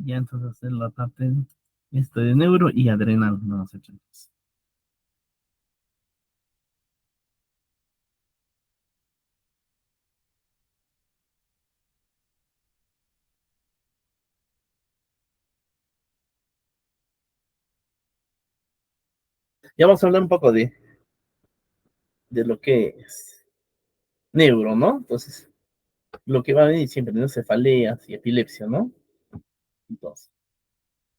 ya entonces hacer la parte de neuro y adrenal, no hemos hecho antes. Ya vamos a hablar un poco de lo que es neuro, ¿no? Entonces, lo que va a venir siempre, ¿no? Cefaleas y epilepsia, ¿no? Entonces,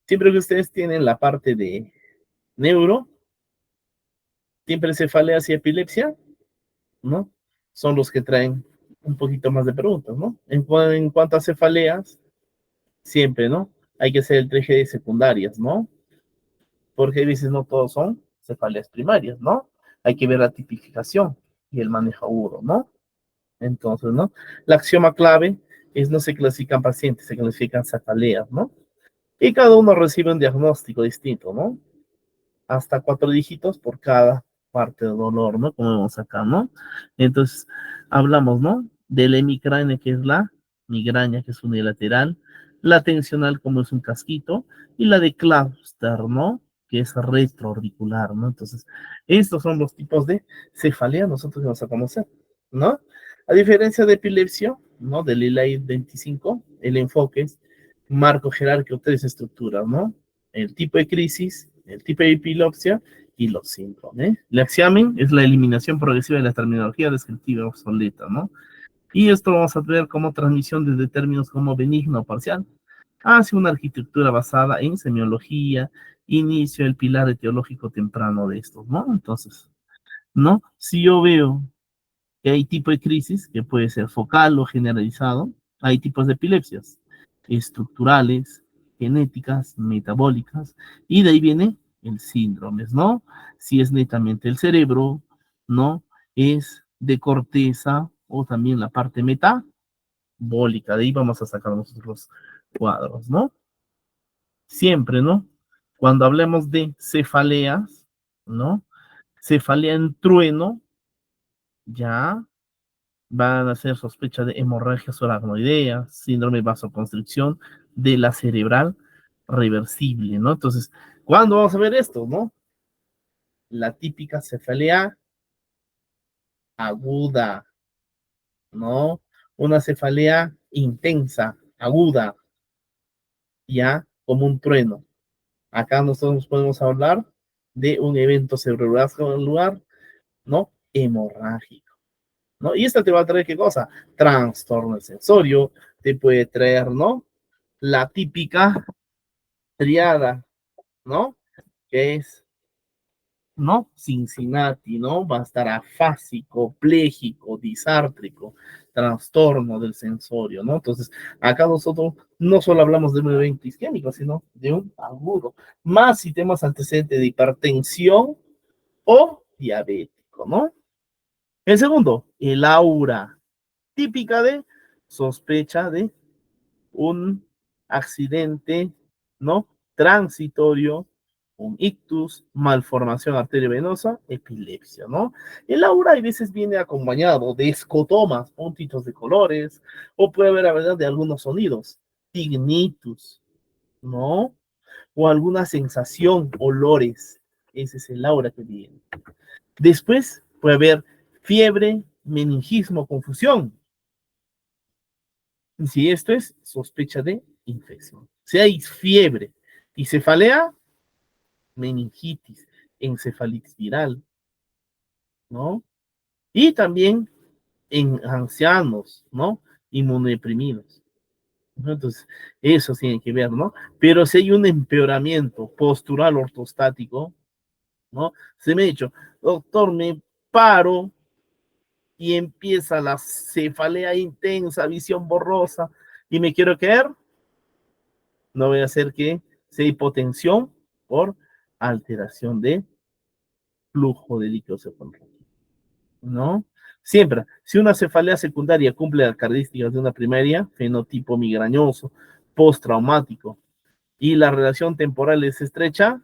siempre que ustedes tienen la parte de neuro, siempre cefaleas y epilepsia, ¿no? Son los que traen un poquito más de preguntas, ¿no? En cuanto a cefaleas, siempre, ¿no? Hay que hacer el traje de secundarias, ¿no? Porque a veces no todos son cefaleas primarias, ¿no? Hay que ver la tipificación y el manejo agudo, ¿no? Entonces, ¿no? La axioma clave es no se clasifican pacientes, se clasifican cefaleas, ¿no? Y cada uno recibe un diagnóstico distinto, ¿no? Hasta 4 dígitos por cada parte del dolor, ¿no? Como vemos acá, ¿no? Entonces, hablamos, ¿no? De la hemicrania, que es la migraña, que es unilateral, la tensional, como es un casquito, y la de clúster, ¿no? Que es retroauricular, ¿no? Entonces, estos son los tipos de cefalea, nosotros vamos a conocer, ¿no? A diferencia de epilepsia, ¿no? Del ILAI 25, el enfoque es marco jerárquico, 3 estructuras, ¿no? El tipo de crisis, el tipo de epilepsia y los síntomas. El examen es la eliminación progresiva de la terminología descriptiva obsoleta, ¿no? Y esto vamos a ver como transmisión desde términos como benigno o parcial hacia una arquitectura basada en semiología, inicio del pilar etiológico temprano de estos, ¿no? Entonces, ¿no? Si yo veo que hay tipo de crisis que puede ser focal o generalizado, hay tipos de epilepsias estructurales, genéticas, metabólicas, y de ahí viene el síndrome, ¿no? Si es netamente el cerebro, ¿no? Es de corteza o también la parte metabólica, de ahí vamos a sacar nosotros los cuadros, ¿no? Siempre, ¿no? Cuando hablemos de cefaleas, ¿no? Cefalea en trueno, ya van a hacer sospecha de hemorragia aracnoidea, síndrome de vasoconstricción de la cerebral reversible, ¿no? Entonces, ¿cuándo vamos a ver esto, no? La típica cefalea aguda, ¿no? Una cefalea intensa, aguda, ya como un trueno. Acá nosotros podemos hablar de un evento cerebrovascular, ¿no? Hemorrágico, ¿no? Y esta te va a traer, ¿qué cosa? Trastorno del sensorio, te puede traer, ¿no? La típica triada, ¿no? Que es, ¿no? Cincinnati, ¿no? Va a estar afásico, pléjico, disártrico, trastorno del sensorio, ¿no? Entonces, acá nosotros no solo hablamos de un evento isquémico, sino de un agudo, más si tenemos antecedente de hipertensión o diabético, ¿no? El segundo, el aura, típica de sospecha de un accidente, ¿no? Transitorio, un ictus, malformación arteriovenosa, epilepsia, ¿no? El aura a veces viene acompañado de escotomas, puntitos de colores, o puede haber, la verdad, de algunos sonidos, tinnitus, ¿no? O alguna sensación, olores. Ese es el aura que viene. Después puede haber fiebre, meningismo, confusión, si esto es sospecha de infección. Si hay fiebre y cefalea, meningitis, encefalitis viral, ¿no? Y también en ancianos, ¿no? Inmunodeprimidos, ¿no? Entonces, eso tiene que ver, ¿no? Pero si hay un empeoramiento postural ortostático, ¿no? Se me ha dicho, doctor, me paro y empieza la cefalea intensa, visión borrosa, y me quiero caer, no voy a hacer que sea hipotensión por alteración de flujo de líquido cefalorraquídeo, ¿no? Siempre, si una cefalea secundaria cumple las características de una primaria, fenotipo migrañoso, postraumático, y la relación temporal es estrecha,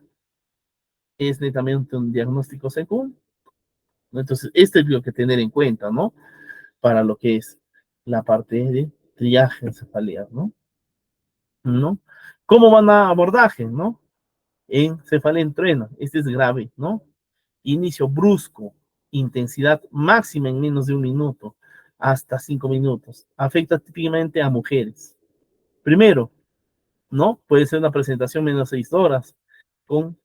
es netamente un diagnóstico secundario. Entonces, esto es lo que tener en cuenta, ¿no? Para lo que es la parte de triaje en cefaleas, ¿no? ¿No? ¿Cómo van a abordaje, no? En cefalea en trueno, este es grave, ¿no? Inicio brusco, intensidad máxima en menos de un minuto, hasta 5 minutos. Afecta típicamente a mujeres. Primero, ¿no? Puede ser una presentación menos de 6 horas, con,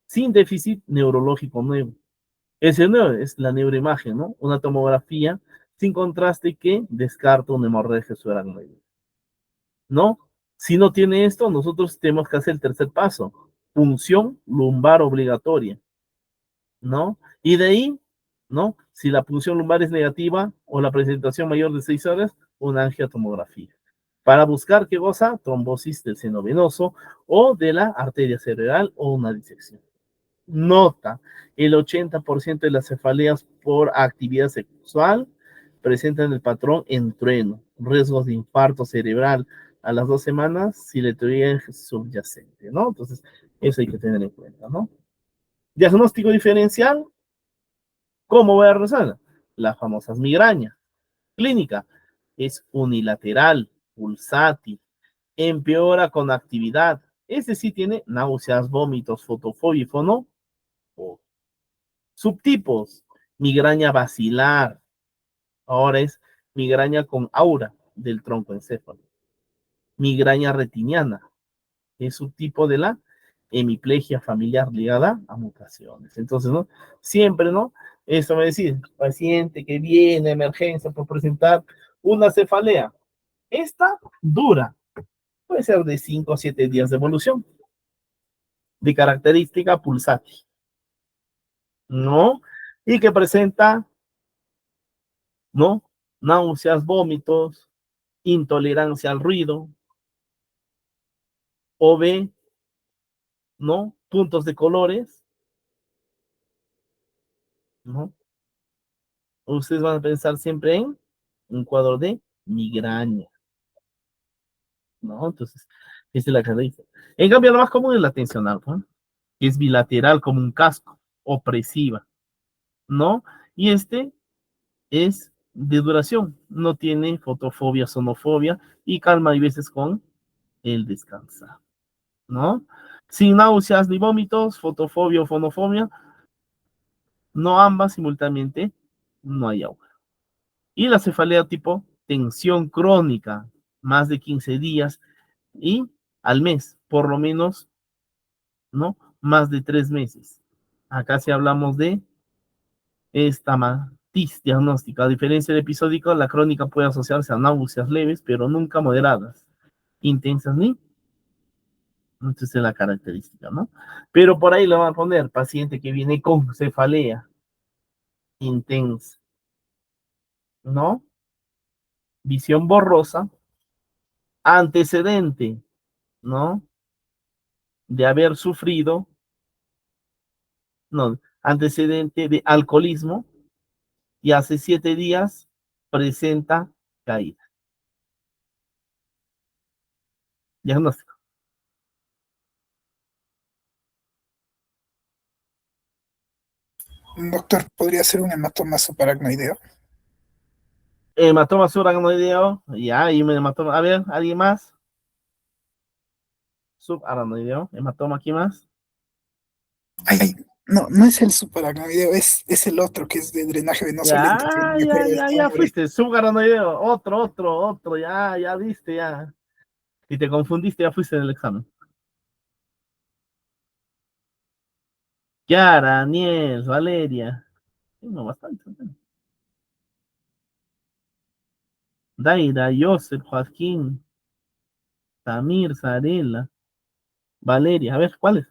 sin déficit neurológico nuevo. Ese nuevo es la neuroimagen, ¿no? Una tomografía sin contraste que descarta una hemorragia subaracnoide, ¿no? Si no tiene esto, nosotros tenemos que hacer el tercer paso, punción lumbar obligatoria, ¿no? Y de ahí, ¿no? Si la punción lumbar es negativa o la presentación mayor de 6 horas, una angiotomografía. Para buscar qué cosa, trombosis del seno venoso o de la arteria cerebral o una disección. Nota, el 80% de las cefaleas por actividad sexual presentan el patrón en trueno, riesgos de infarto cerebral a las 2 semanas si la teoría es subyacente, ¿no? Entonces, eso hay que tener en cuenta, ¿no? Diagnóstico diferencial, ¿cómo voy a resolver? Las famosas migrañas. Clínica, es unilateral, pulsátil, empeora con actividad. Este sí tiene náuseas, vómitos, fotofobia y fono. Subtipos, migraña basilar, ahora es migraña con aura del tronco encéfalo. Migraña retiniana, es subtipo de la hemiplegia familiar ligada a mutaciones. Entonces, ¿no? Siempre, ¿no? Eso me decir, paciente que viene a emergencia por presentar una cefalea. Esta dura, puede ser de 5 a 7 días de evolución, de característica pulsátil, ¿no? Y que presenta, ¿no? Náuseas, vómitos, intolerancia al ruido, o ve, ¿no? Puntos de colores, ¿no? Ustedes van a pensar siempre en un cuadro de migraña, ¿no? Entonces, esta es la característica. En cambio, lo más común es la tensión alta, ¿no? Que es bilateral como un casco, opresiva, ¿no? Y este es de duración, no tiene fotofobia, sonofobia y calma y veces con el descansar, ¿no? Sin náuseas ni vómitos, fotofobia o fonofobia, no ambas simultáneamente, no hay agua. Y la cefalea tipo tensión crónica, más de 15 días y al mes, por lo menos, ¿no? Más de 3 meses. Acá si hablamos de estamatitis diagnóstica. A diferencia del episódico, la crónica puede asociarse a náuseas leves, pero nunca moderadas, intensas ni. Entonces es la característica, ¿no? Pero por ahí lo van a poner paciente que viene con cefalea intensa, ¿no? Visión borrosa, antecedente, ¿no? De haber sufrido, no, antecedente de alcoholismo y hace 7 días presenta caída. Diagnóstico. Doctor, ¿podría ser un hematoma subaracnoideo? Hematoma subaracnoideo, ya, y un hematoma. A ver, ¿alguien más? Subaracnoideo, hematoma, ¿aquí más? Ay, ay, no, no es el subaracnoideo, es el otro que es de drenaje venoso Ya, lento, que no me ya, acuerdo del ya, ya nombre. fuiste, subaracnoideo, otro, ya, ya viste, ya. Si te confundiste, ya fuiste en el examen. Kiara, Aniel, Valeria. No, bastante. Daira, Joseph, Joaquín, Samir, Sarela, Valeria. A ver, ¿cuáles?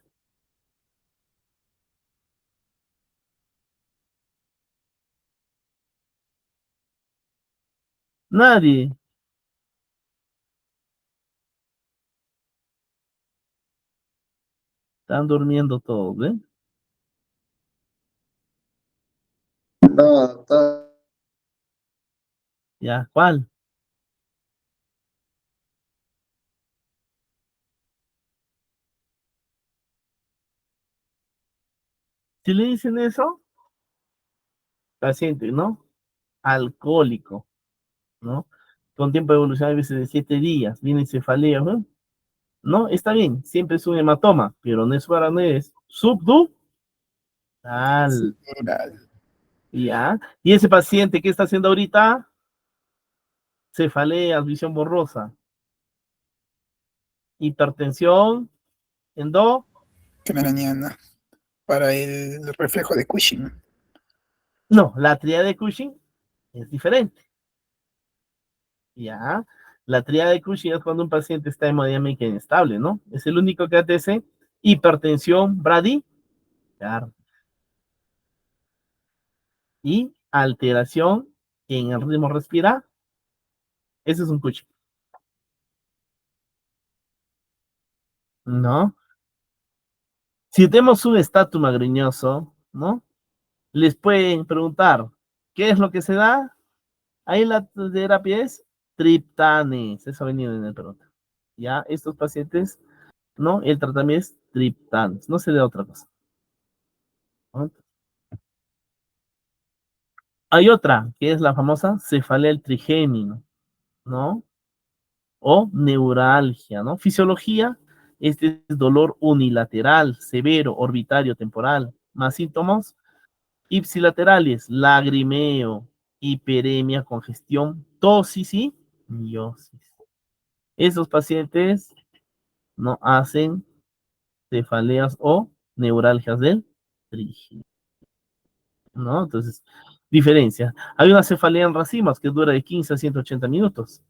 Nadie. Están durmiendo todos, ¿eh? No, doctor. Ya, ¿cuál? Si le dicen eso, paciente, ¿no? Alcohólico, ¿no? Con tiempo de evolución a veces de 7 días, viene cefalea, ¿no? ¿no? Está bien, siempre es un hematoma, pero no es para no es subdural. Subdural. ¿Ya? Y ese paciente, ¿qué está haciendo ahorita? Cefaleas, visión borrosa, hipertensión, endo. Craniana. Para el reflejo de Cushing. No, la tríada de Cushing es diferente. ¿Ya? La tríada de Cushing es cuando un paciente está hemodinámica inestable, ¿no? Es el único que hace hipertensión bradicardia y alteración en el ritmo respirar. Ese es un Cushing, ¿no? Si tenemos un estatus magriñoso, ¿no? Les pueden preguntar, ¿qué es lo que se da? Ahí la terapia es triptanes, eso ha venido en el pregunta. Ya, estos pacientes, ¿no? El tratamiento es triptanes, no se da otra cosa, ¿no? Hay otra, que es la famosa cefalea el trigémino, ¿no? O neuralgia, ¿no? Fisiología, este es dolor unilateral, severo, orbitario, temporal. Más síntomas, ipsilaterales, lagrimeo, hiperemia, congestión, tosis y miosis. Esos pacientes no hacen cefaleas o neuralgias del trígido, ¿no? Entonces, diferencia. Hay una cefalea en racimos que dura de 15 a 180 minutos.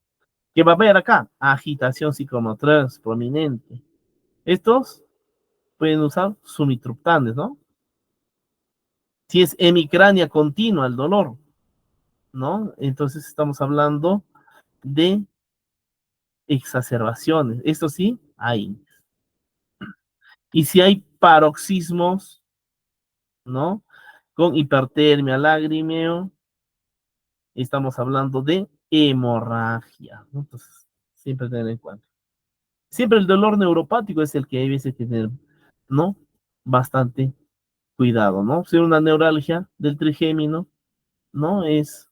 ¿Qué va a haber acá? Agitación psicomotora prominente. Estos pueden usar sumitriptanes, ¿no? Si es hemicrania continua el dolor, ¿no? Entonces estamos hablando de exacerbaciones. Esto sí, hay. Y si hay paroxismos, ¿no? Con hipertermia, lagrimeo, estamos hablando de hemorragia, ¿no? Entonces, siempre tener en cuenta. Siempre el dolor neuropático es el que hay veces que tener, ¿no? Bastante cuidado, ¿no? Si una neuralgia del trigémino, ¿no? Es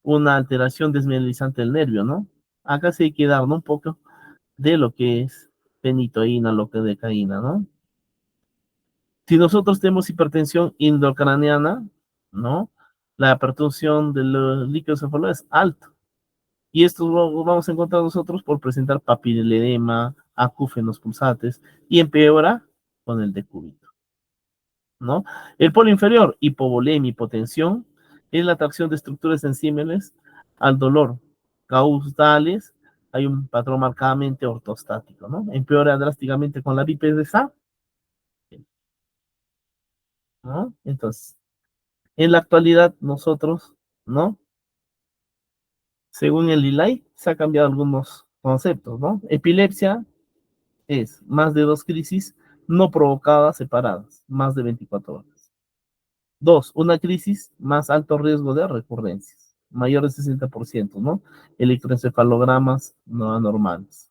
una alteración desmineralizante del nervio, ¿no? Acá sí hay que dar, ¿no? Un poco de lo que es fenitoína, lo que es decaína, ¿no? Si nosotros tenemos hipertensión intracraneana, ¿no? La perfusión de los líquidos cefalóicos es alto. Y esto lo vamos a encontrar nosotros por presentar papiledema, acúfenos pulsates y empeora con el decúbito, ¿no? El polo inferior, hipovolemia, hipotensión, es la atracción de estructuras sensibles al dolor causales. Hay un patrón marcadamente ortostático, ¿no? Empeora drásticamente con la bipedesa, ¿no? Entonces, en la actualidad nosotros, ¿no? Según el ILAI, se han cambiado algunos conceptos, ¿no? Epilepsia es más de 2 crisis no provocadas separadas, más de 24 horas. 2, una crisis más alto riesgo de recurrencias, mayor de 60%, ¿no? Electroencefalogramas no anormales.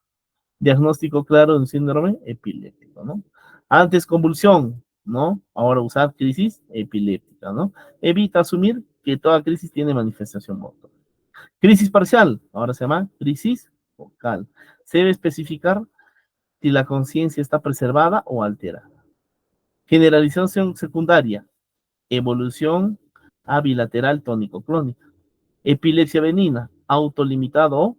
Diagnóstico claro de un síndrome epiléptico, ¿no? Antes convulsión, ¿no? Ahora usar crisis epiléptica, ¿no? Evita asumir que toda crisis tiene manifestación motora. Crisis parcial, ahora se llama crisis focal. Se debe especificar si la conciencia está preservada o alterada. Generalización secundaria, evolución a bilateral tónico-clónica. Epilepsia benigna, autolimitado o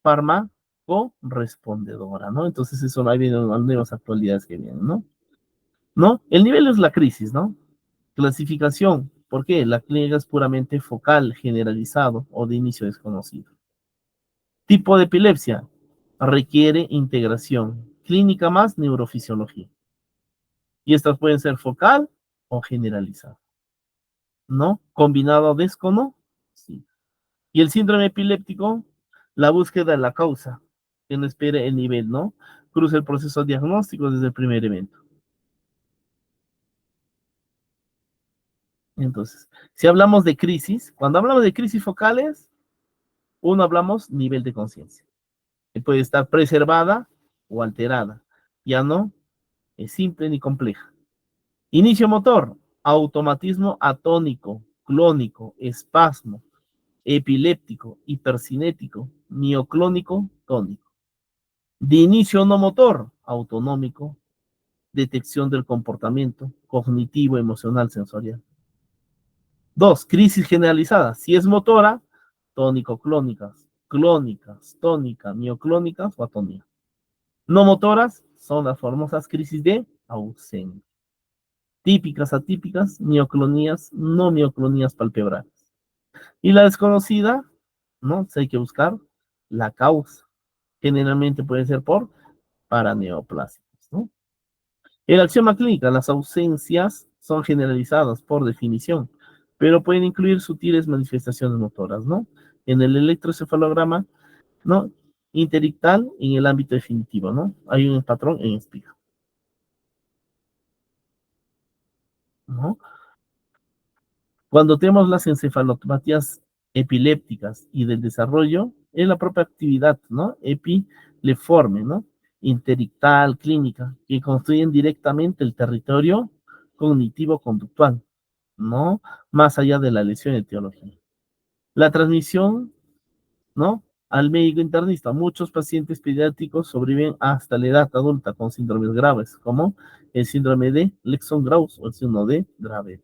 fármaco respondedora, ¿no? Entonces eso ahí vienen las nuevas actualidades que vienen, ¿no? ¿No? El nivel es la crisis, ¿no? Clasificación, ¿por qué? La clínica es puramente focal, generalizado o de inicio desconocido. Tipo de epilepsia, requiere integración, clínica más neurofisiología. Y estas pueden ser focal o generalizada, ¿no? Combinado desconocido. Sí. Y el síndrome epiléptico, la búsqueda de la causa, que no espere el nivel, ¿no? Cruza el proceso diagnóstico desde el primer evento. Entonces, si hablamos de crisis, cuando hablamos de crisis focales, uno hablamos nivel de conciencia, que puede estar preservada o alterada. Ya no es simple ni compleja. Inicio motor, automatismo atónico, clónico, espasmo, epiléptico, hipercinético, mioclónico, tónico. De inicio no motor, autonómico, detección del comportamiento, cognitivo, emocional, sensorial. 2, crisis generalizada. Si es motora, tónico-clónicas, clónicas, tónica, mioclónicas o atonía. No motoras son las famosas crisis de ausencia. Típicas, atípicas, mioclonías, no mioclonías palpebrales. Y la desconocida, ¿no? Si hay que buscar la causa. Generalmente puede ser por paraneoplásicos, ¿no? El axioma clínica, las ausencias son generalizadas por definición, pero pueden incluir sutiles manifestaciones motoras, ¿no? En el electroencefalograma, ¿no? Interictal en el ámbito definitivo, ¿no? Hay un patrón en espiga, ¿no? Cuando tenemos las encefalopatías epilépticas y del desarrollo, es la propia actividad, ¿no? Epileforme, ¿no? Interictal, clínica, que construyen directamente el territorio cognitivo-conductual, ¿no? Más allá de la lesión de etiología. La transmisión, ¿no? Al médico internista. Muchos pacientes pediátricos sobreviven hasta la edad adulta con síndromes graves, como el síndrome de Lexon-Grauss o el síndrome de Dravet.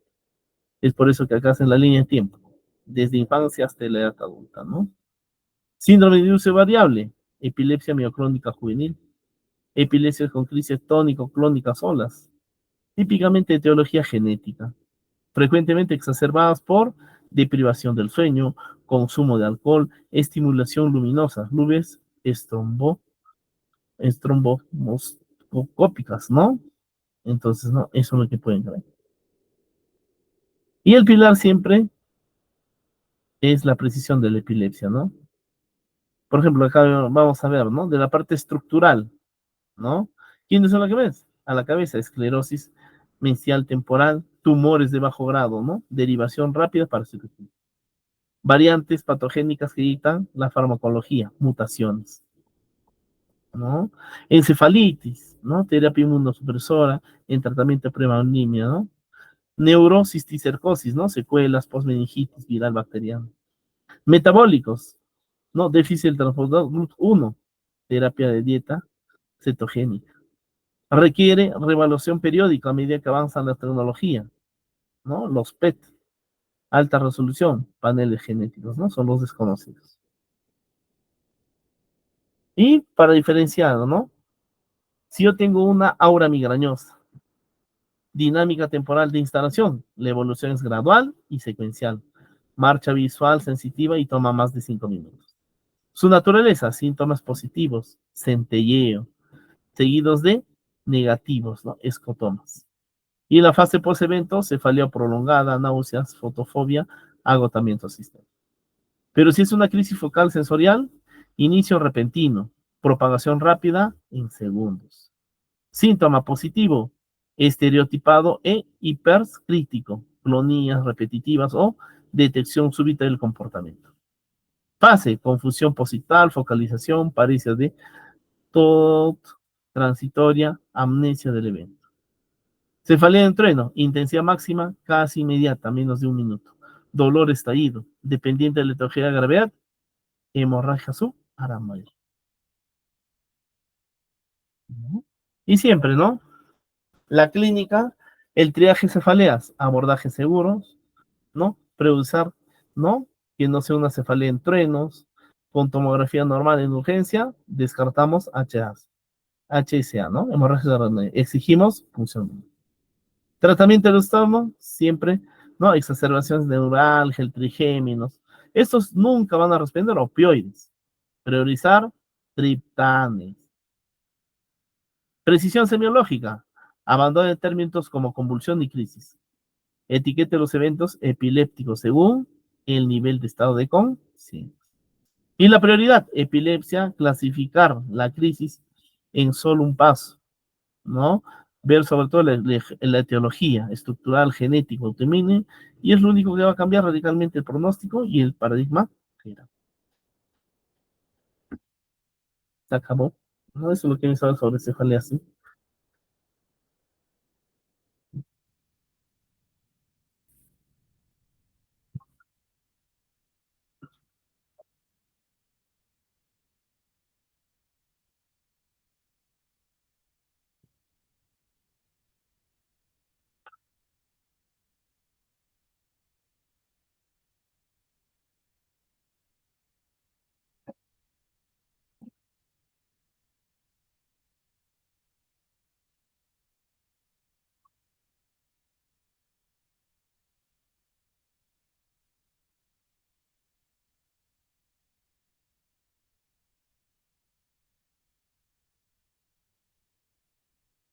Es por eso que acá hacen la línea de tiempo, desde infancia hasta la edad adulta, ¿no? Síndrome de uso variable, epilepsia mioclónica juvenil, epilepsia con crisis tónico-clónicas solas, típicamente de etiología genética, frecuentemente exacerbadas por deprivación del sueño, consumo de alcohol, estimulación luminosa, nubes estromboscópicas, ¿no? Entonces, no, eso es lo que pueden creer. Y el pilar siempre es la precisión de la epilepsia, ¿no? Por ejemplo, acá vamos a ver, ¿no? De la parte estructural, ¿no? ¿Quiénes son las que ves? A la cabeza, esclerosis mesial temporal, tumores de bajo grado, ¿no? Derivación rápida para cirugía. Variantes patogénicas que dictan la farmacología, mutaciones, ¿no? Encefalitis, ¿no? Terapia inmunosupresora en tratamiento de premaninia, ¿no? Neurocisticercosis, ¿no? Secuelas, postmeningitis viral bacteriana. Metabólicos, ¿no? Déficit del transportador GLUT1, terapia de dieta cetogénica. Requiere revaluación periódica a medida que avanza la tecnología, ¿no? Los PET, alta resolución, paneles genéticos, ¿no? Son los desconocidos. Y para diferenciar, ¿no? Si yo tengo una aura migrañosa, dinámica temporal de instalación, la evolución es gradual y secuencial. Marcha visual sensitiva y toma más de 5 minutos. Su naturaleza, síntomas positivos, centelleo, seguidos de negativos, ¿no? Escotomas. Y la fase post-evento, cefalea prolongada, náuseas, fotofobia, agotamiento sistémico. Pero si es una crisis focal sensorial, inicio repentino, propagación rápida en segundos. Síntoma positivo, estereotipado e hipercrítico, clonías repetitivas o detección súbita del comportamiento. Fase, confusión posital, focalización, parecia de TOT, transitoria, amnesia del evento. Cefalea de entreno, intensidad máxima, casi inmediata, menos de un minuto. Dolor estallido, dependiente de la etiología de gravedad, hemorragia subarámago. Y siempre, ¿no? La clínica, el triaje cefaleas, abordajes seguros, ¿no? Preusar, ¿no? Que no sea una cefalea en truenos, con tomografía normal en urgencia, descartamos HSA, ¿no? Hemorragia subarámago. Exigimos función. Tratamiento del estómago, siempre, ¿no? Exacerbaciones neuralgia, el trigéminos. Estos nunca van a responder a opioides. Priorizar triptanes. Precisión semiológica. Abandono de términos como convulsión y crisis. Etiquete los eventos epilépticos según el nivel de estado de conciencia. Y la prioridad, epilepsia, clasificar la crisis en solo un paso, ¿no? Ver sobre todo la etiología estructural, genético, autoinmune, y es lo único que va a cambiar radicalmente el pronóstico y el paradigma. Se acabó. ¿No? Eso es lo que me sabe sobre cefalea, ¿sí?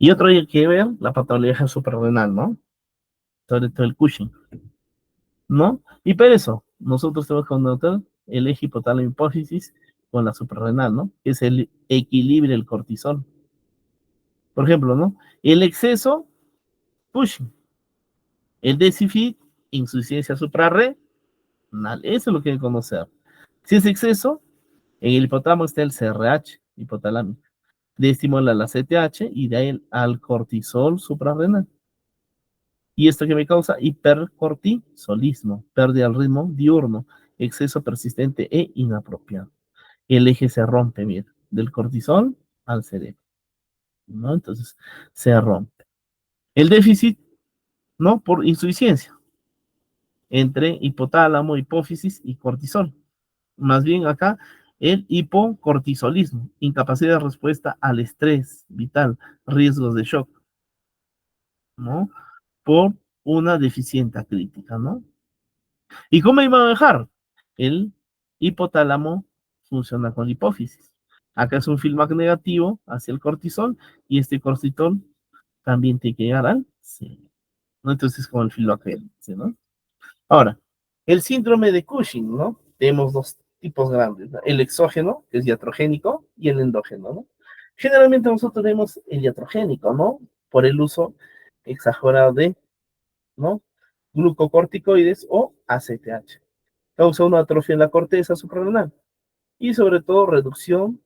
Y otro hay que ver la patología suprarrenal, ¿no? Sobre todo el Cushing, ¿no? Y por eso, nosotros tenemos que notar el eje hipotálamo hipófisis con la suprarrenal, ¿no? Que es el equilibrio del cortisol. Por ejemplo, ¿no? El exceso, Cushing. El déficit, insuficiencia suprarrenal. Eso es lo que hay que conocer. Si es exceso, en el hipotálamo está el CRH, hipotalámico. De estimular la CTH y de ahí al cortisol suprarrenal. Y esto que me causa hipercortisolismo, pérdida del ritmo diurno, exceso persistente e inapropiado. El eje se rompe, mira, del cortisol al cerebro, ¿no? Entonces, se rompe. El déficit, ¿no? Por insuficiencia entre hipotálamo, hipófisis y cortisol. Más bien acá, el hipocortisolismo, incapacidad de respuesta al estrés vital, riesgos de shock, ¿no? Por una deficiencia crítica, ¿no? ¿Y cómo iba a dejar? El hipotálamo funciona con hipófisis. Acá es un feedback negativo hacia el cortisol y este cortisol también tiene que llegar al cero, ¿no? Entonces, como el feedback, ¿no? Ahora, el síndrome de Cushing, ¿no? Tenemos dos tipos grandes, ¿no? El exógeno, que es iatrogénico, y el endógeno, ¿no? Generalmente nosotros tenemos el iatrogénico, ¿no? Por el uso exagerado de, ¿no? Glucocorticoides o ACTH. Causa una atrofia en la corteza suprarrenal y sobre todo reducción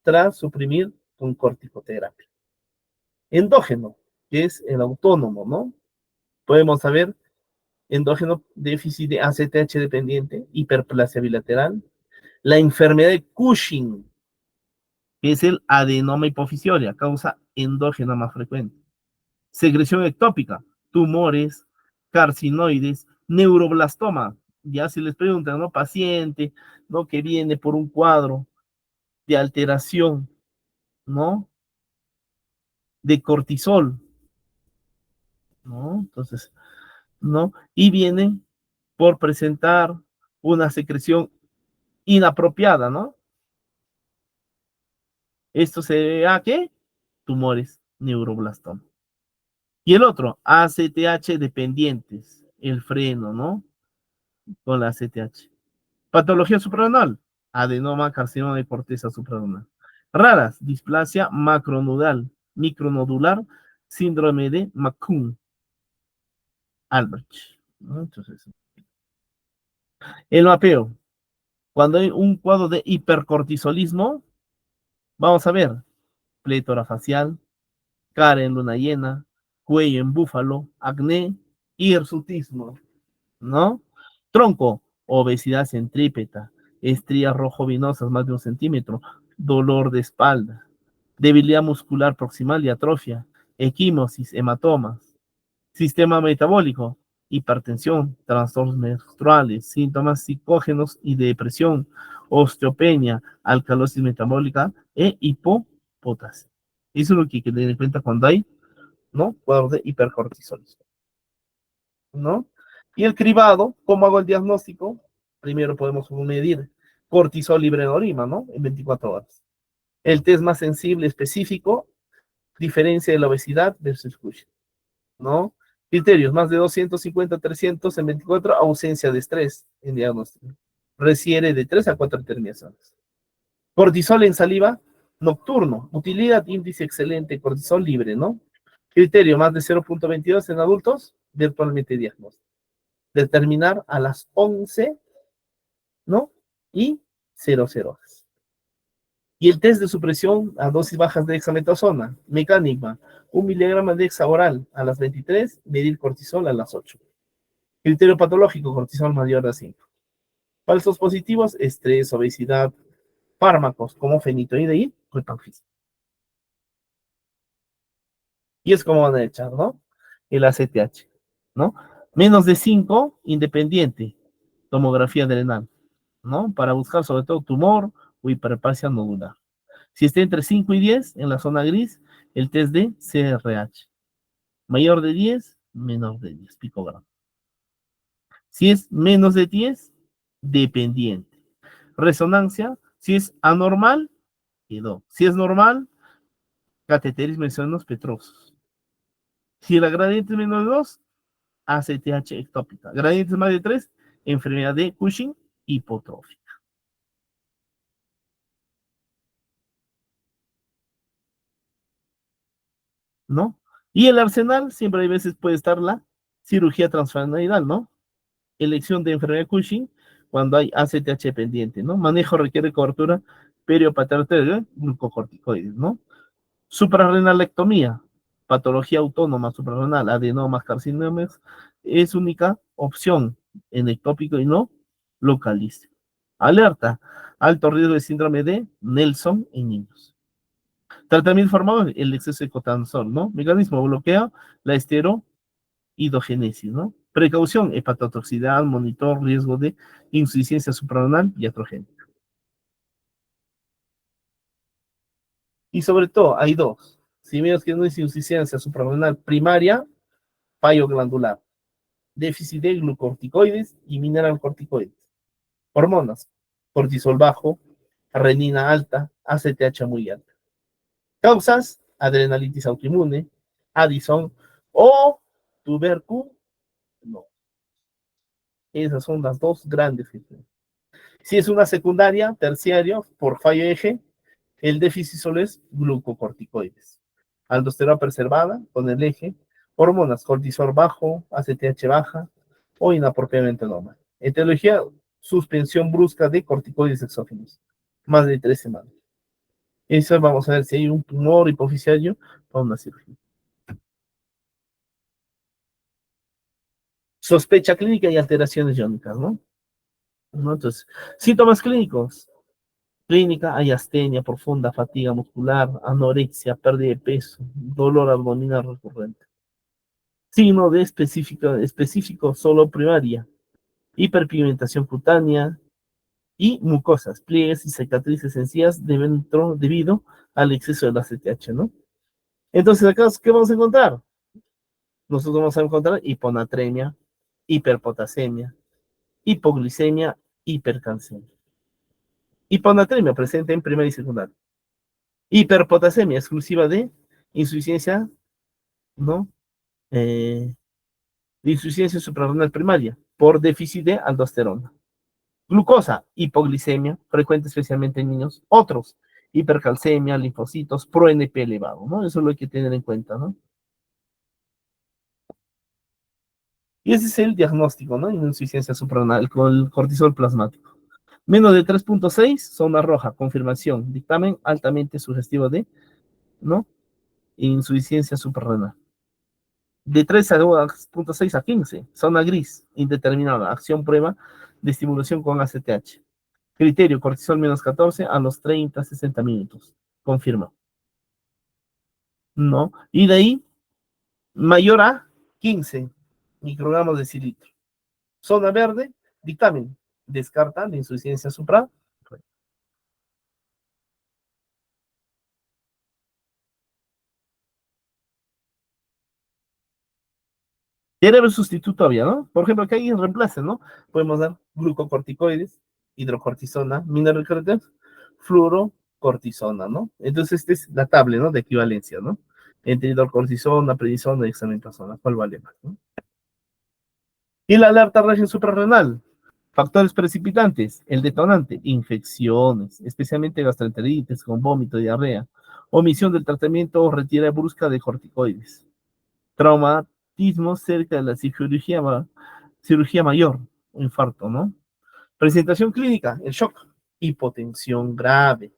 tras suprimir con corticoterapia. Endógeno, que es el autónomo, ¿no? Podemos saber endógeno, déficit de ACTH dependiente, hiperplasia bilateral, la enfermedad de Cushing, que es el adenoma hipofisiórea, causa endógena más frecuente. Secreción ectópica, tumores, carcinoides, neuroblastoma. Ya si les preguntan, ¿no? Paciente, ¿no? Que viene por un cuadro de alteración, ¿no? De cortisol, ¿no? Entonces, ¿no? Y viene por presentar una secreción inapropiada, ¿no? Esto se debe a ¿qué? Tumores, neuroblastoma. Y el otro, ACTH dependientes, el freno, ¿no? Con la ACTH. Patología suprarrenal, adenoma, carcinoma de corteza suprarrenal. Raras, displasia macronodal, micronodular, síndrome de McCune, Albrecht, ¿no? Entonces, el mapeo. Cuando hay un cuadro de hipercortisolismo, vamos a ver plétora facial, cara en luna llena, cuello en búfalo, acné, hirsutismo, ¿no? Tronco, obesidad centrípeta, estrías rojo-vinosas más de 1 centímetro, dolor de espalda, debilidad muscular proximal y atrofia, equimosis, hematomas, sistema metabólico, hipertensión, trastornos menstruales, síntomas psicógenos y depresión, osteopenia, alcalosis metabólica e hipopotasia. Eso es lo que hay que tener en cuenta cuando hay, ¿no? Cuadros de hipercortisolismo, ¿no? Y el cribado, ¿cómo hago el diagnóstico? Primero podemos medir cortisol libre de orina, ¿no? En 24 horas. El test más sensible específico, diferencia de la obesidad versus Cushing, ¿no? Criterios, más de 250, 300 en 24, ausencia de estrés en diagnóstico. Requiere de 3 a 4 determinaciones. Cortisol en saliva, nocturno. Utilidad, índice excelente, cortisol libre, ¿no? Criterio, más de 0.22 en adultos, virtualmente diagnóstico. Determinar a las 11, ¿no? Y 00 horas. Y el test de supresión a dosis bajas de dexametasona, mecánica, 1 miligramo de dexa oral a las 23, medir cortisol a las 8. Criterio patológico, cortisol mayor a 5. Falsos positivos, estrés, obesidad, fármacos como fenitoína y rifampicina. Y es como van a echar, ¿no? El ACTH, ¿no? Menos de 5, independiente, tomografía adrenal, ¿no? Para buscar sobre todo tumor o hiperplasia nodular. Si está entre 5 y 10, en la zona gris, el test de CRH. Mayor de 10, menor de 10 picogramos. Si es menos de 10, dependiente. Resonancia, si es anormal, quedó. Si es normal, cateterismo en senos petrosos. Si la gradiente es menor de 2, ACTH ectópica. Gradiente es más de 3, enfermedad de Cushing hipotrófica. ¿No? Y el arsenal, siempre hay veces puede estar la cirugía transfemoral, ¿no? Elección de enfermedad de Cushing cuando hay ACTH pendiente, ¿no? Manejo requiere cobertura periopaterna glucocorticoides, ¿no? Suprarrenalectomía, patología autónoma suprarrenal, adenomas, carcinomas, es única opción en ectópico y no localístico. Alerta, alto riesgo de síndrome de Nelson en niños. Tratamiento formado el exceso de cotanzol, ¿no? Mecanismo bloquea la esteroidogénesis, ¿no? Precaución, hepatotoxicidad, monitor, riesgo de insuficiencia suprarrenal y iatrogénica. Y sobre todo, hay dos. Si vemos que no es insuficiencia suprarrenal primaria, fallo glandular, déficit de glucocorticoides y mineralcorticoides. Hormonas, cortisol bajo, renina alta, ACTH muy alta. Causas, adrenalitis autoinmune, Addison o tuberculosis. No. Esas son las dos grandes. Si es una secundaria, terciaria, por fallo eje, el déficit solo es glucocorticoides. Aldosterona preservada con el eje, hormonas, cortisol bajo, ACTH baja o inapropiadamente normal. Etiología, suspensión brusca de corticoides exógenos, más de 3 semanas. Eso vamos a ver si hay un tumor hipoficiario para una cirugía. Sospecha clínica y alteraciones iónicas, ¿no? Entonces, síntomas clínicos. Clínica, hay astenia profunda, fatiga muscular, anorexia, pérdida de peso, dolor abdominal recurrente. Signo de específico solo primaria, hiperpigmentación cutánea y mucosas, pliegues y cicatrices sencillas debido al exceso del ACTH, ¿no? Entonces, acá, ¿qué vamos a encontrar? Nosotros vamos a encontrar hiponatremia, hiperpotasemia, hipoglicemia, hipercalcemia. Hiponatremia presente en primaria y secundaria. Hiperpotasemia exclusiva de insuficiencia, ¿no? De insuficiencia suprarrenal primaria por déficit de aldosterona. Glucosa, hipoglicemia, frecuente especialmente en niños. Otros, hipercalcemia, linfocitos, pro-NP elevado, ¿no? Eso es lo que hay que tener en cuenta, ¿no? Y ese es el diagnóstico, ¿no? Insuficiencia suprarrenal con el cortisol plasmático. Menos de 3.6, zona roja, confirmación, dictamen altamente sugestivo de, ¿no? Insuficiencia suprarrenal. De 3.6 a 15, zona gris, indeterminada, acción prueba de estimulación con ACTH. Criterio, cortisol menos 14 a los 30, 60 minutos. Confirma. No. Y de ahí, mayor a 15 microgramos de cilitro. Zona verde, dictamen. Descarta la insuficiencia supra. Tiene el sustituto todavía, ¿no? Por ejemplo, que hay reemplace, ¿no? Podemos dar glucocorticoides, hidrocortisona, mineralcorticoides, fluorocortisona, ¿no? Entonces, esta es la tabla, ¿no? De equivalencia, ¿no? Entre hidrocortisona, prednisona y dexametasona. ¿Cuál vale más, no? Y la alerta región suprarrenal. Factores precipitantes, el detonante, infecciones, especialmente gastroenteritis con vómito, diarrea, omisión del tratamiento o retirada brusca de corticoides, traumatismo cerca de la cirugía mayor, infarto, ¿no? Presentación clínica, el shock, hipotensión grave,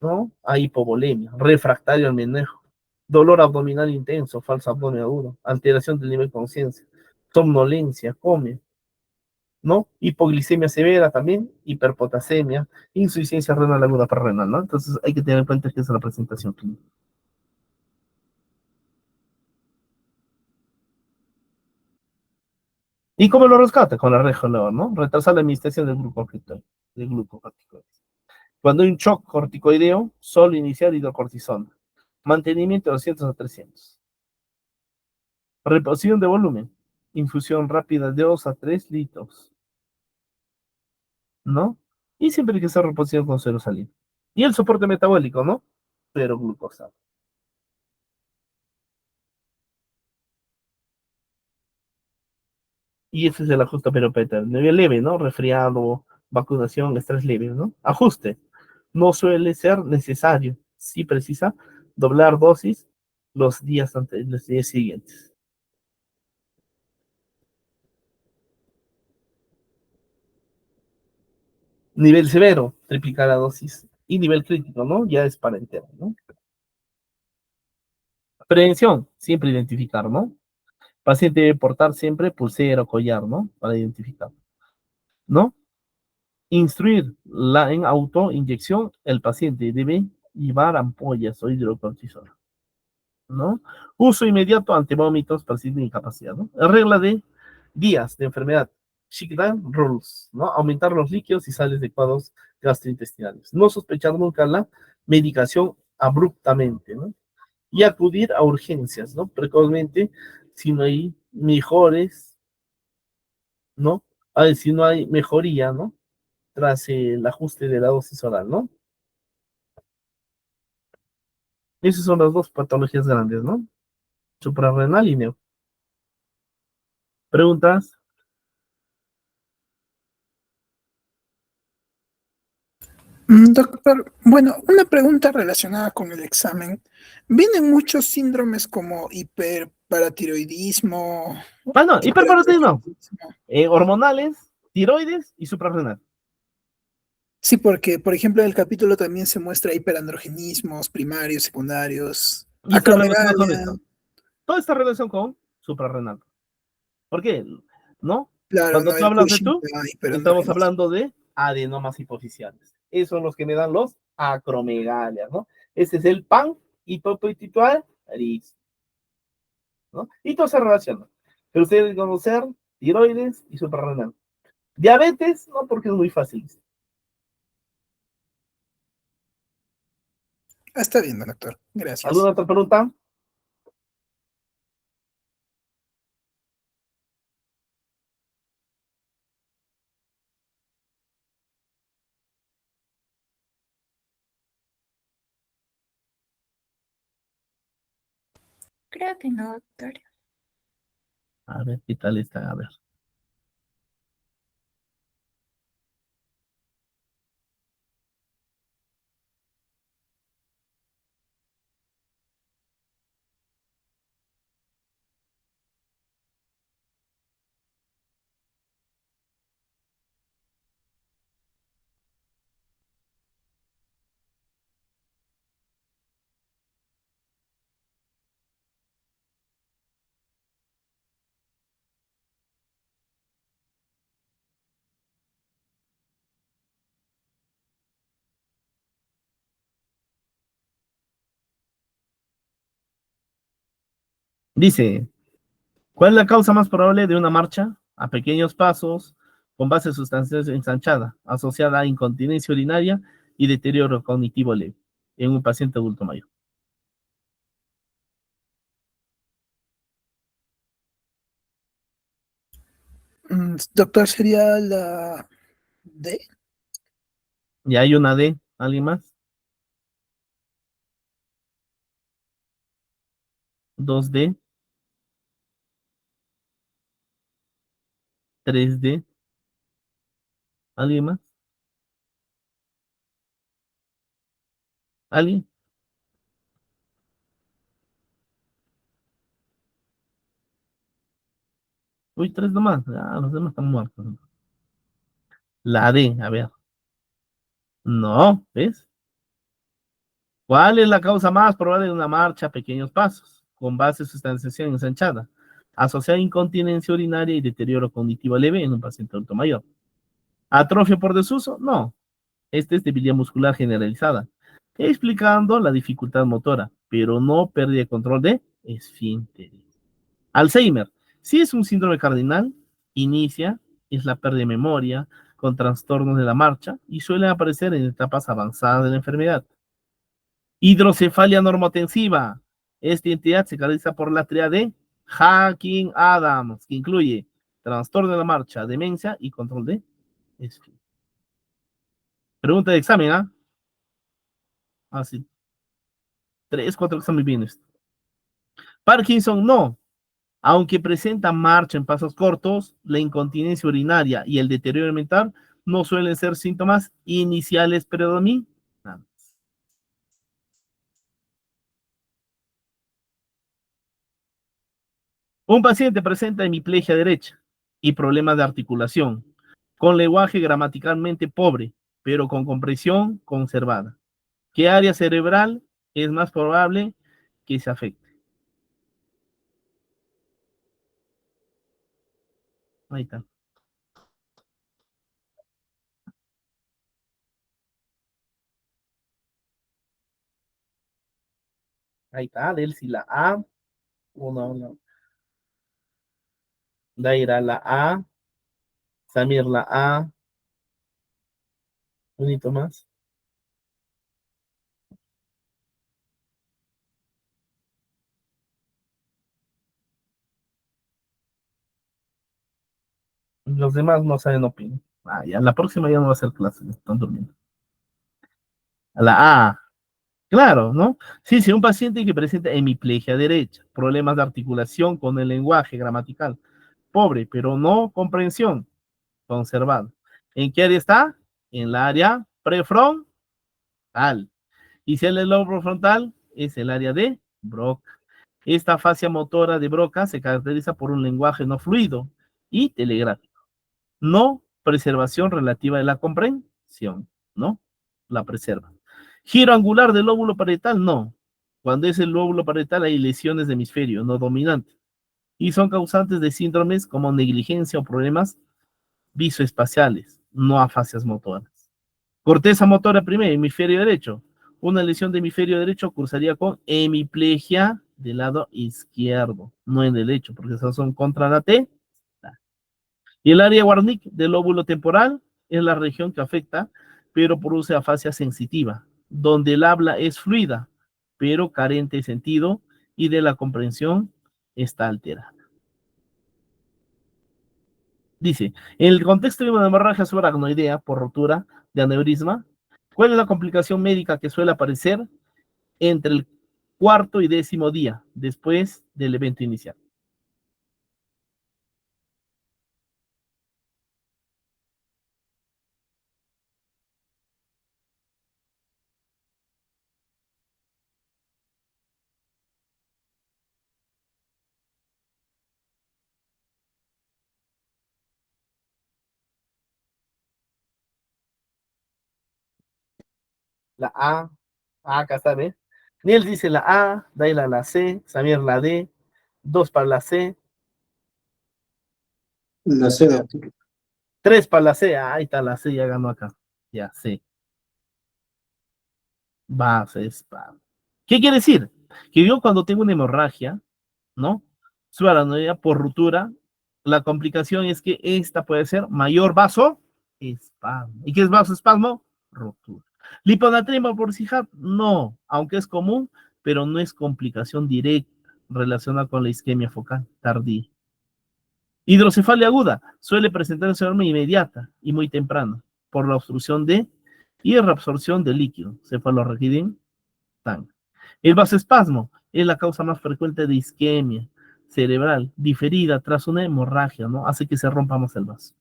¿no? Hay hipovolemia, refractario al manejo, dolor abdominal intenso, falso abdomen agudo, alteración del nivel de conciencia, somnolencia, come, ¿no? Hipoglicemia severa también, hiperpotasemia, insuficiencia renal aguda parrenal, ¿no? Entonces hay que tener en cuenta que es la presentación clínica. ¿Y cómo lo rescata? Con la regulación, ¿no? Retrasar la administración del glucocorticoides. Cuando hay un shock corticoideo, solo iniciar hidrocortisona. Mantenimiento de 200 a 300. Reposición de volumen. Infusión rápida de 2 a 3 litros. ¿No? Y siempre hay que hacer reposición con suero salino. Y el soporte metabólico, ¿no? Pero glucosa. Y ese es el ajuste terapéutico. Nivel leve, ¿no? Resfriado, vacunación, estrés leve, ¿no? Ajuste. No suele ser necesario, si precisa, doblar dosis los días antes, los días siguientes. Nivel severo, triplicar la dosis. Y nivel crítico, ¿no? Ya es para entero, ¿no? Prevención, siempre identificar, ¿no? Paciente debe portar siempre pulsera o collar, ¿no? Para identificar, ¿no? Instruir en autoinyección, el paciente debe llevar ampollas o hidrocortisona, ¿no? Uso inmediato ante vómitos, paciente de incapacidad, ¿no? Regla de días de enfermedad, Shigdan Rules, ¿no? Aumentar los líquidos y sales adecuados gastrointestinales. No sospechar nunca la medicación abruptamente, ¿no? Y acudir a urgencias, ¿no? Precozmente, si no hay mejores, ¿no? A ver, si no hay mejoría, ¿no? Tras el ajuste de la dosis oral, ¿no? Esas son las dos patologías grandes, ¿no? Suprarrenal y neo. ¿Preguntas? Doctor, bueno, una pregunta relacionada con el examen. ¿Vienen muchos síndromes como hiperparatiroidismo, Ah, no, hiperparotismo, hiperandrogenismo? hormonales, tiroides y suprarrenal. Sí, porque, por ejemplo, en el capítulo también se muestra hiperandrogenismos primarios, secundarios, Y está relacionado con acromegalia, esto. Toda esta relación con suprarrenal. ¿Por qué? ¿No? claro, Cuando ¿no? tú El hablas de Cushing, tú, estamos hiperandrogenismo. hablando de adenomas hipoficiales. Esos son los que me dan los acromegalias, ¿no? Este es el pan hipopituitaris, ¿no? Y todo se relaciona. Pero ustedes deben conocer tiroides y suprarrenal. Diabetes, no, porque es muy fácil. Ah, está bien, doctor. ¿Alguna Gracias. otra pregunta? Creo que no, doctor. A ver, ¿qué tal está? A ver. Dice, ¿cuál es la causa más probable de una marcha a pequeños pasos con base sustanciosa ensanchada, asociada a incontinencia urinaria y deterioro cognitivo leve en un paciente adulto mayor? Doctor, ¿sería la D? Y hay una D, ¿alguien más? Dos d, tres d, ¿alguien más? ¿Alguien? Uy, tres nomás. Ah, los demás están muertos. La D, a ver. No, ¿ves? ¿Cuál es la causa más probable de una marcha a pequeños pasos, con base sustanciación ensanchada, asociada a incontinencia urinaria y deterioro cognitivo leve en un paciente adulto mayor? ¿Atrofia por desuso? No. Este es debilidad muscular generalizada, explicando la dificultad motora, pero no pérdida de control de esfínteres. Alzheimer, si es un síndrome cardinal, inicia, es la pérdida de memoria, con trastornos de la marcha y suele aparecer en etapas avanzadas de la enfermedad. Hidrocefalia normotensiva. Esta entidad se caracteriza por la triade Hawking-Adams, que incluye trastorno de la marcha, demencia y control de esfínteres. Pregunta de examen, ¿ah? Así. Tres, cuatro exámenes bien. Parkinson, no. Aunque presenta marcha en pasos cortos, la incontinencia urinaria y el deterioro mental no suelen ser síntomas iniciales predominantes. Un paciente presenta hemiplegia derecha y problemas de articulación, con lenguaje gramaticalmente pobre, pero con comprensión conservada. ¿Qué área cerebral es más probable que se afecte? Ahí está. Ahí está, Delcy la A, uno. Daira la A, Samir la A, un hito más. Los demás no saben opinar. Ah, ya, la próxima ya no va a ser clase, están durmiendo. A la A, claro, ¿no? Sí, sí, un paciente que presenta hemiplegia derecha, problemas de articulación con el lenguaje gramatical, pobre, pero no comprensión, conservado. ¿En qué área está? En la área prefrontal. Y si el lóbulo frontal es el área de Broca. Esta fascia motora de Broca se caracteriza por un lenguaje no fluido y telegráfico. No preservación relativa de la comprensión, ¿no? La preserva. Giro angular del lóbulo parietal, no. Cuando es el lóbulo parietal hay lesiones de hemisferio no dominante y son causantes de síndromes como negligencia o problemas visoespaciales, no afasias motoras. Corteza motora primera, hemisferio derecho. Una lesión de hemisferio derecho cursaría con hemiplegia del lado izquierdo, no en el derecho, porque esas son contra la T. Y el área Warnick del lóbulo temporal es la región que afecta, pero produce afasia sensitiva, donde el habla es fluida, pero carente de sentido y de la comprensión está alterada. Dice, en el contexto de una hemorragia subaracnoidea por rotura de aneurisma, ¿cuál es la complicación médica que suele aparecer entre el cuarto y décimo día después del evento inicial? La A, acá está, ¿ves? Niels dice la A, Daila la C, Samir la D, 2 para la C, La seda. 3 para la C, ahí está la C, ya ganó acá. Ya, C. Bases, ¿qué quiere decir? Que yo cuando tengo una hemorragia, ¿no? Subaracnoidea por ruptura, la complicación es que esta puede ser mayor vaso espasmo. ¿Y qué es vaso espasmo? Ruptura. Liponatremia por CIJAP, no, aunque es común, pero no es complicación directa relacionada con la isquemia focal tardía. Hidrocefalia aguda suele presentarse de forma inmediata y muy temprana por la obstrucción de y reabsorción de líquido, cefalorraquídeo. El vasoespasmo es la causa más frecuente de isquemia cerebral diferida tras una hemorragia, ¿no? Hace que se rompa más el vaso.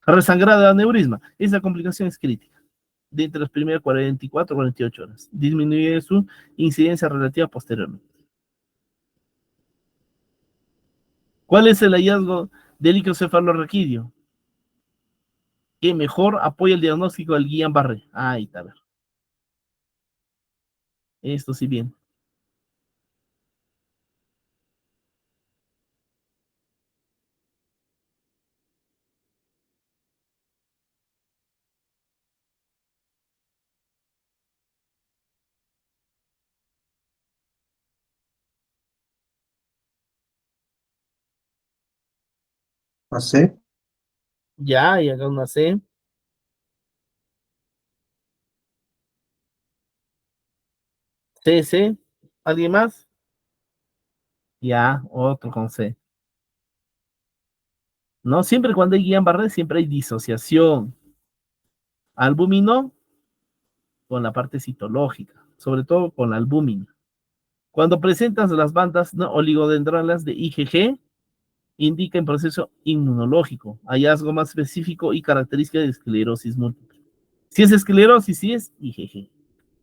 Resangrada de aneurisma, esa complicación es crítica. De entre las primeras 44 a 48 horas. Disminuye su incidencia relativa posteriormente. ¿Cuál es el hallazgo del icosefalorraquídeo? Que mejor apoya el diagnóstico del Guillain-Barré. Ahí está, a ver. Esto sí bien. La C. Ya, y acá una C. C, C. ¿Alguien más? Ya, otro con C. ¿No? Siempre cuando hay Guillain-Barré, siempre hay disociación. Albúmino con la parte citológica, sobre todo con la albúmina. Cuando presentas las bandas, ¿no?, oligodendrolas de IgG, indica en proceso inmunológico, hallazgo más específico y característica de esclerosis múltiple. Si es esclerosis, sí es IgG.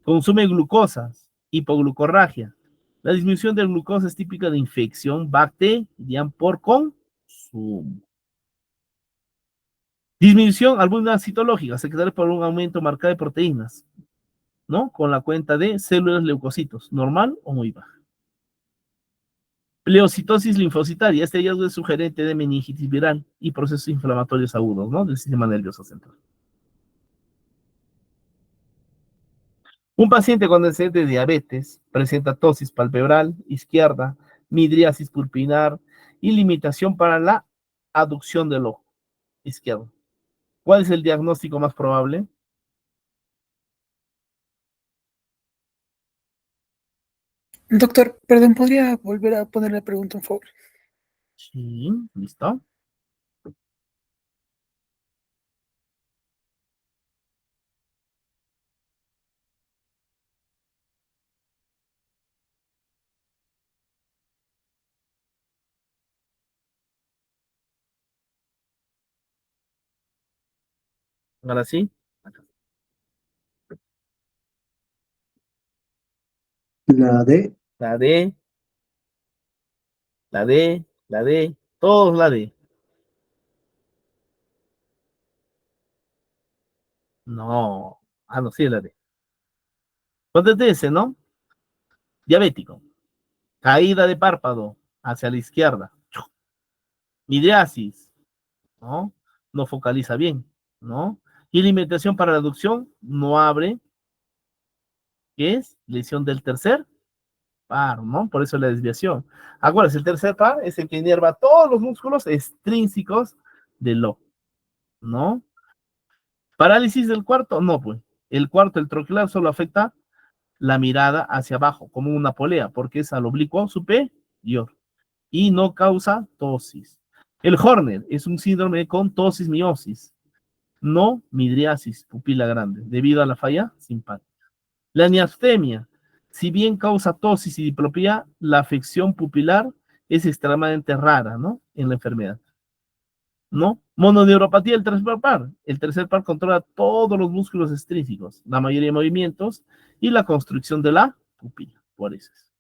Consume glucosas, hipoglucorragia. La disminución de glucosa es típica de infección bacteriana por consumo. Disminución albúmina citológica, secretaria por un aumento marcado de proteínas, ¿no? Con la cuenta de células leucocitos, normal o muy baja. Pleocitosis linfocitaria, este hallazgo es sugerente de meningitis viral y procesos inflamatorios agudos, ¿no? Del sistema nervioso central. Un paciente con antecedentes de diabetes presenta tosis palpebral izquierda, midriasis pulpinar y limitación para la aducción del ojo izquierdo. ¿Cuál es el diagnóstico más probable? Doctor, perdón, ¿podría volver a poner la pregunta, por favor? Sí, listo. Ahora sí. La D. La D, la D, la D, todos la D. No. Ah, no, sí, la D. Contéstese, ¿no? Diabético. Caída de párpado hacia la izquierda. Midriasis, ¿no? No focaliza bien, ¿no? Y alimentación para la aducción no abre, que es lesión del tercer par, ¿no? Por eso la desviación. Acuérdense, el tercer par es el que inerva todos los músculos extrínsecos del ojo, ¿no? Parálisis del cuarto, no, pues. El cuarto, el troquial, solo afecta la mirada hacia abajo, como una polea, porque es al oblicuo superior y no causa tosis. El Horner es un síndrome con tosis miosis, no midriasis, pupila grande, debido a la falla simpática. La neastemia, si bien causa tosis y diplopía, la afección pupilar es extremadamente rara, ¿no? En la enfermedad, ¿no? Mononeuropatía del tercer par. El tercer par controla todos los músculos extrínsecos, la mayoría de movimientos y la construcción de la pupila. Por eso es.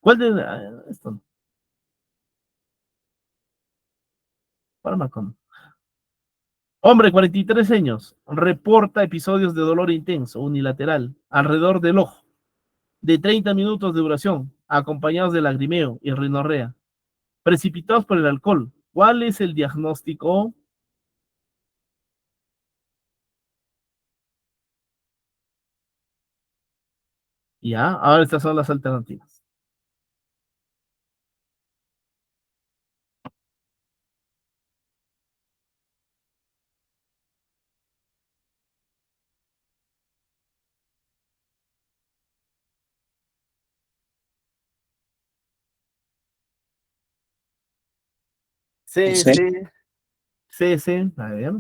¿Cuál de esto? Fármaco. Hombre, 43 años, reporta episodios de dolor intenso, unilateral, alrededor del ojo, de 30 minutos de duración, acompañados de lagrimeo y rinorrea, precipitados por el alcohol. ¿Cuál es el diagnóstico? Ya, ahora estas son las alternativas. No C, sé. C, C, C, a ver,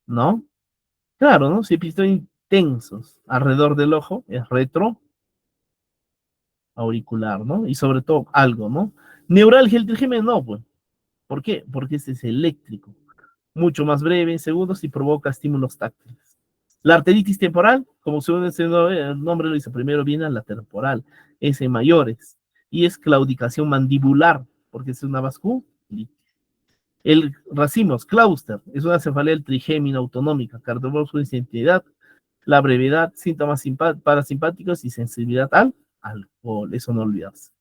¿no? Claro, ¿no? Si episodios intensos alrededor del ojo, es retroauricular, ¿no? Y sobre todo algo, ¿no? Neuralgia, el trigemen, no, pues. ¿Por qué? Porque este es eléctrico, mucho más breve en segundos y provoca estímulos táctiles. La arteritis temporal, como su el nombre lo dice, primero viene a la temporal, es en mayores, y es claudicación mandibular, porque es una vasculitis. El racimos, clúster, es una cefalea del trigémino autonómica, cardiovascular intensidad, la brevedad, síntomas parasimpáticos y sensibilidad al alcohol, eso no olvidarse.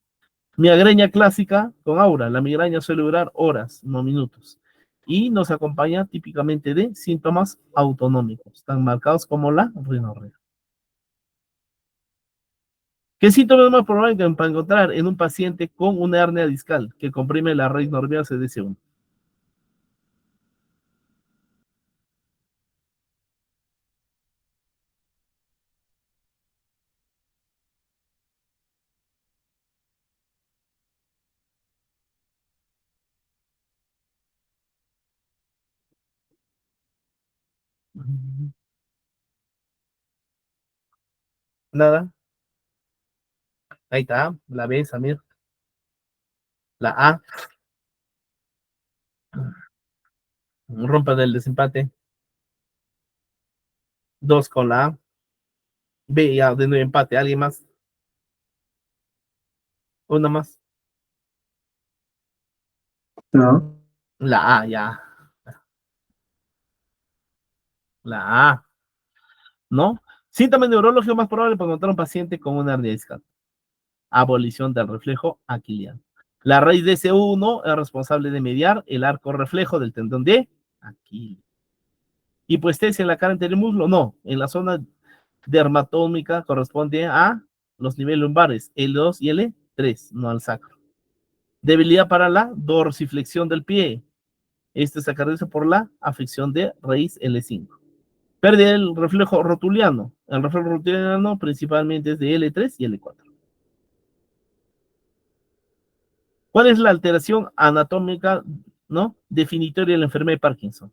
Migraña clásica con aura. La migraña suele durar horas, no minutos. Y nos acompaña típicamente de síntomas autonómicos, tan marcados como la rinorrea. ¿Qué síntomas más probables para encontrar en un paciente con una hernia discal que comprime la raíz nerviosa CDC1? Nada. Ahí está, la B, Samir. La A, rompa del desempate. 2 con la A. B, ya, de nuevo empate. ¿Alguien más? Una más. No. La A, ya. La A, ¿no? Síntoma neurológico más probable para encontrar un paciente con una hernia discal. Abolición del reflejo aquiliano. La raíz de S1 es responsable de mediar el arco reflejo del tendón de Aquiles. Hipoestesia en la cara anterior del muslo, no. En la zona dermatómica corresponde a los niveles lumbares L2 y L3, no al sacro. Debilidad para la dorsiflexión del pie. Este se caracteriza por la afección de raíz L5. Pérdida del reflejo rotuliano. El reflejo rotuliano principalmente es de L3 y L4. ¿Cuál es la alteración anatómica, no, definitoria de la enfermedad de Parkinson?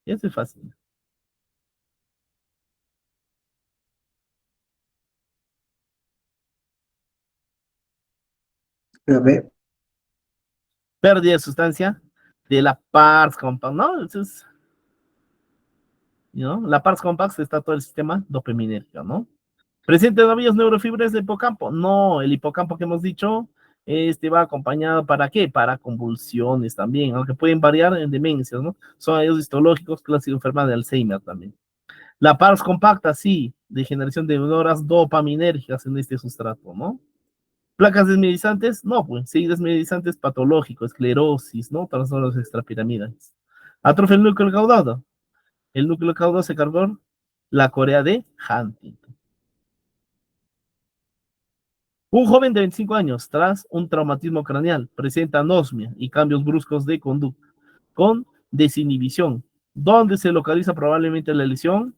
Eso es fácil. La B. Pérdida de sustancia de la pars compact, ¿no? Eso es, ¿no? La pars compact está todo el sistema dopaminérgico, ¿no? ¿Presente todavía neurofibras del hipocampo? No, el hipocampo que hemos dicho, este va acompañado ¿para qué? Para convulsiones también, aunque pueden variar en demencias, ¿no? Son ellos histológicos, clásico enfermedad de Alzheimer también. La pars compacta, sí, degeneración de neuronas dopaminérgicas en este sustrato, ¿no? Placas desmielinizantes, no, pues, sí, desmielinizantes patológicos, esclerosis, ¿no? Trastornos extrapiramidales. Atrofia del núcleo caudado. El núcleo caudado se cargó la Corea de Huntington. Un joven de 25 años, tras un traumatismo craneal, presenta anosmia y cambios bruscos de conducta, con desinhibición. ¿Dónde se localiza probablemente la lesión?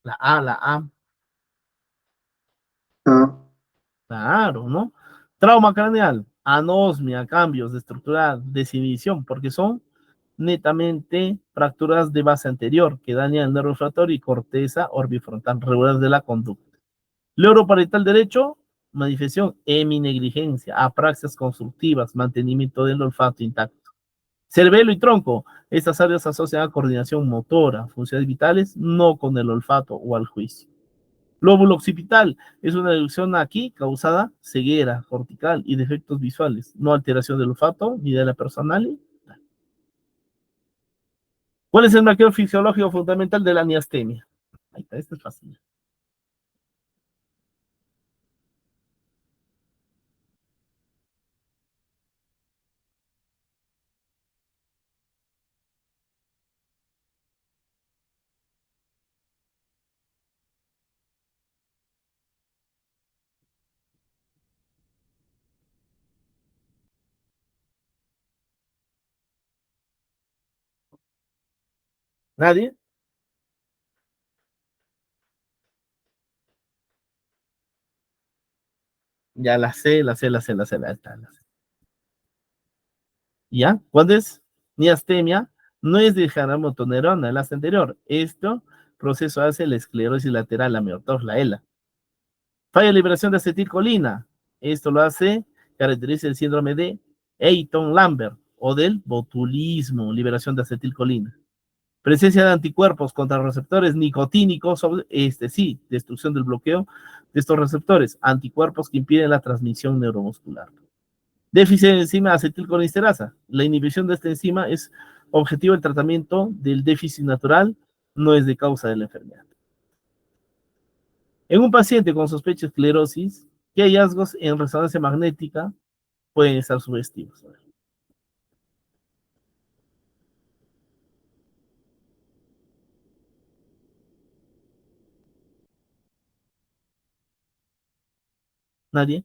La A, la A. A. Claro, ¿no? Trauma craneal, anosmia, cambios de estructura, desinhibición, porque son netamente fracturas de base anterior que dañan el nervio olfatorio y corteza orbifrontal regular de la conducta. Loro parietal derecho, manifestación heminegligencia, apraxias constructivas, mantenimiento del olfato intacto. Cerebelo y tronco, estas áreas se asocian a coordinación motora, funciones vitales, no con el olfato o al juicio. Lóbulo occipital es una reducción aquí causada ceguera cortical y defectos visuales, no alteración del olfato ni de la personalidad. ¿Cuál es el marcador fisiológico fundamental de la miastenia? Ahí está, esto es fácil. ¿Nadie? Ya la sé, la sé, la sé, la sé, la sé. ¿Ya? ¿Cuándo es miastemia? No es de motoneurona, el hasta anterior. Esto proceso hace la esclerosis lateral amiotrof, la ELA. Falla de liberación de acetilcolina. Esto lo hace, caracteriza el síndrome de Eaton-Lambert o del botulismo, liberación de acetilcolina. Presencia de anticuerpos contra receptores nicotínicos, sí, destrucción del bloqueo de estos receptores, anticuerpos que impiden la transmisión neuromuscular. Déficit de enzima acetilcolinesterasa. La inhibición de esta enzima es objetivo del tratamiento del déficit natural, no es de causa de la enfermedad. En un paciente con sospecha de esclerosis, ¿qué hallazgos en resonancia magnética pueden estar sugestivos? ¿Nadie?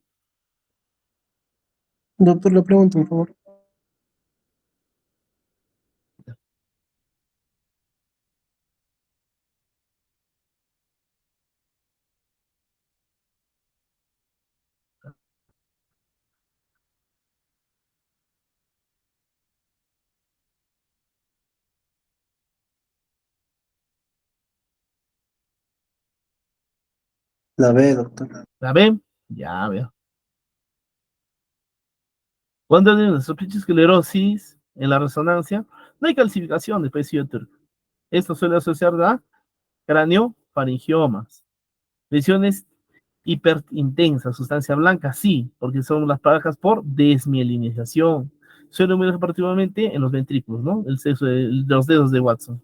Doctor, le pregunto, por favor. La B, doctor. ¿La B? Ya veo. Cuando hay una sospecha de esclerosis en la resonancia, no hay calcificación de PCO turco. Esto suele asociar a craneofaringiomas, lesiones hiperintensas, sustancia blanca, sí, porque son las placas por desmielinización. Suele ver particularmente en los ventrículos, ¿no? El sexo de los dedos de Watson.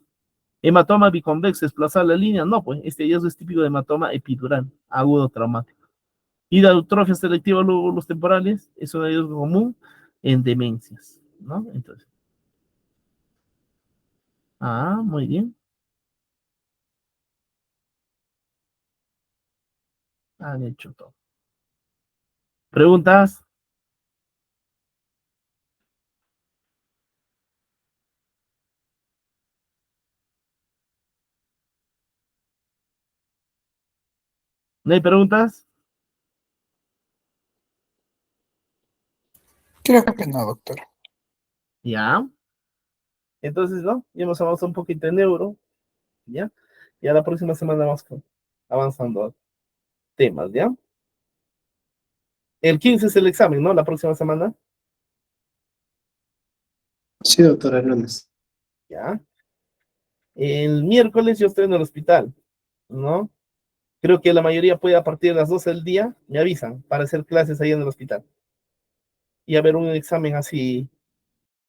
Hematoma biconvexo, desplazar la línea, no, pues este hallazgo es típico de hematoma epidural, agudo traumático. Y la eutrofia selectiva de lóbulos temporales es un hallazgo común en demencias, ¿no? Entonces, muy bien. Han hecho todo. ¿Preguntas? ¿No hay preguntas? Creo que no, doctor. Ya. Entonces, ¿no? Ya hemos avanzado un poquito en neuro, ¿ya? Ya la próxima semana vamos avanzando a temas, ¿ya? El 15 es el examen, ¿no? La próxima semana, Sí, doctor, el lunes. ¿ya? El miércoles yo estoy en el hospital, ¿no? Creo que la mayoría puede a partir de las 12 del día, me avisan para hacer clases ahí en el hospital. Y haber un examen así